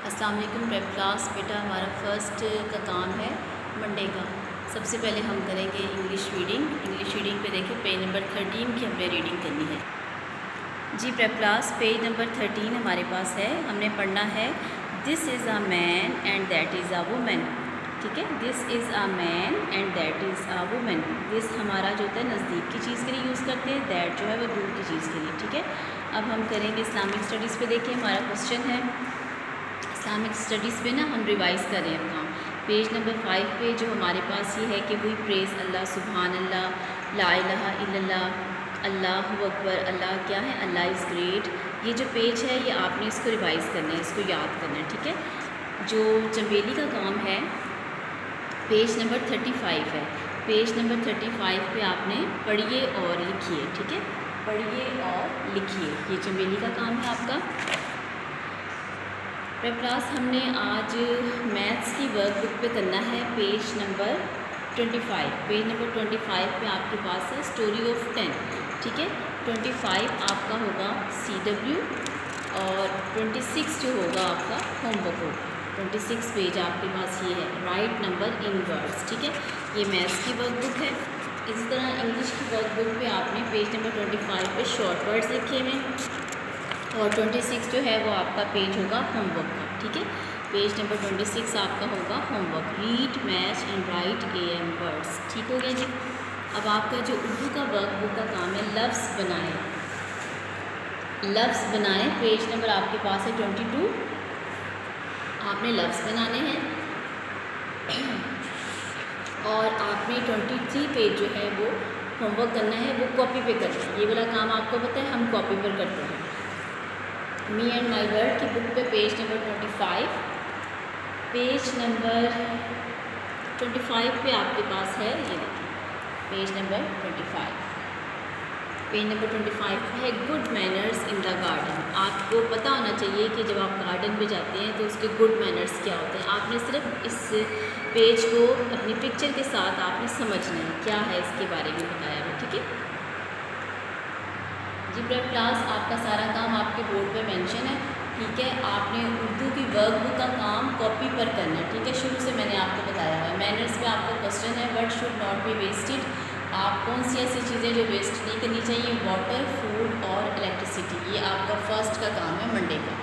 अस्सलाम वालेकुम prep class. बेटा हमारा फ़र्स्ट का काम है मंडे का। सबसे पहले हम करेंगे इंग्लिश रीडिंग पे देखें पेज नंबर 13 की हमने रीडिंग करनी है। जी प्रेप क्लास पेज नंबर 13 हमारे पास है। हमने पढ़ना है this is a man and that is a women. ठीक है, this is a man and that is a women. This हमारा जो होता है नज़दीक की चीज़ के लिए यूज़ करते हैं, दैट जो है वो दूर की चीज़ के लिए। ठीक है, अब हम करेंगे इस्लामिक स्टडीज़ पे। देखिए हमारा क्वेश्चन है इस्लामिक स्टडीज़ पे ना हम रिवाइज़ कर रहे हैं अपना पेज नंबर 5 पे। जो हमारे पास ये है कि वी प्रेज़ अल्लाह, सुभान अल्लाह, ला इलाहा इल्लल्लाह, अल्लाहु अकबर, अल्लाह क्या है, अल्लाह इज़ ग्रेट। ये जो पेज है ये आपने इसको रिवाइज़ करना है, इसको याद करना है। ठीक है, जो चंबेली का काम है पेज नंबर 35 है। पेज नंबर 35 पे आपने पढ़िए और लिखिए। ठीक है, पढ़िए और लिखिए, ये चंबेली का काम है आपका। क्लास हमने आज मैथ्स की वर्कबुक पे करना है पेज नंबर 25। पेज नंबर 25 पे आपके पास है स्टोरी ऑफ 10। ठीक है, 25 आपका होगा CW और 26 जो होगा आपका होमवर्क होगा। 26 पेज आपके पास ये है, राइट नंबर इन वर्ड्स। ठीक है, ये मैथ्स की वर्कबुक है। इसी तरह इंग्लिश की वर्कबुक पे आपने पेज नंबर 25 पे शॉर्ट वर्ड्स लिखे हुए और 26 जो है वो आपका पेज होगा होमवर्क का। ठीक है, पेज नंबर 26 आपका होगा homework, read match and right AM words. ठीक हो गया जी। अब आपका जो उर्दू का वर्कबुक का काम है लफ्ज़ बनाएं। लफ्ज़ बनाएं, पेज नंबर आपके पास है 22। आपने लफ्ज़ बनाने हैं और आपने 23 पेज जो है वो होमवर्क करना है, वो कॉपी पे करना है। ये वाला काम आपको पता है, हम कॉपी पर करते हैं। मी एंड माई वर्ड की बुक पे पेज नंबर 25, पेज नंबर 25 पे आपके पास है, ये देखिए पेज नंबर 25। पेज नंबर 25 है good manners in the garden. आपको पता होना चाहिए कि जब आप गार्डन में जाते हैं तो उसके गुड मैनर्स क्या होते हैं। आपने सिर्फ इस पेज को अपनी पिक्चर के साथ आपने समझना है, क्या है इसके बारे में बताया हुआ। ठीक है जी प्रेप क्लास, आपका सारा काम आपके बोर्ड पे मेंशन है। ठीक है, आपने उर्दू की वर्कबुक का काम कॉपी पर करना है। ठीक है, शुरू से मैंने आपको बताया हुआ है। मैनर्स पे आपका क्वेश्चन है what should not be wasted. आप कौन सी ऐसी चीज़ें जो वेस्ट नहीं करनी चाहिए, वाटर, फूड और इलेक्ट्रिसिटी। ये आपका फर्स्ट का काम है मंडे का।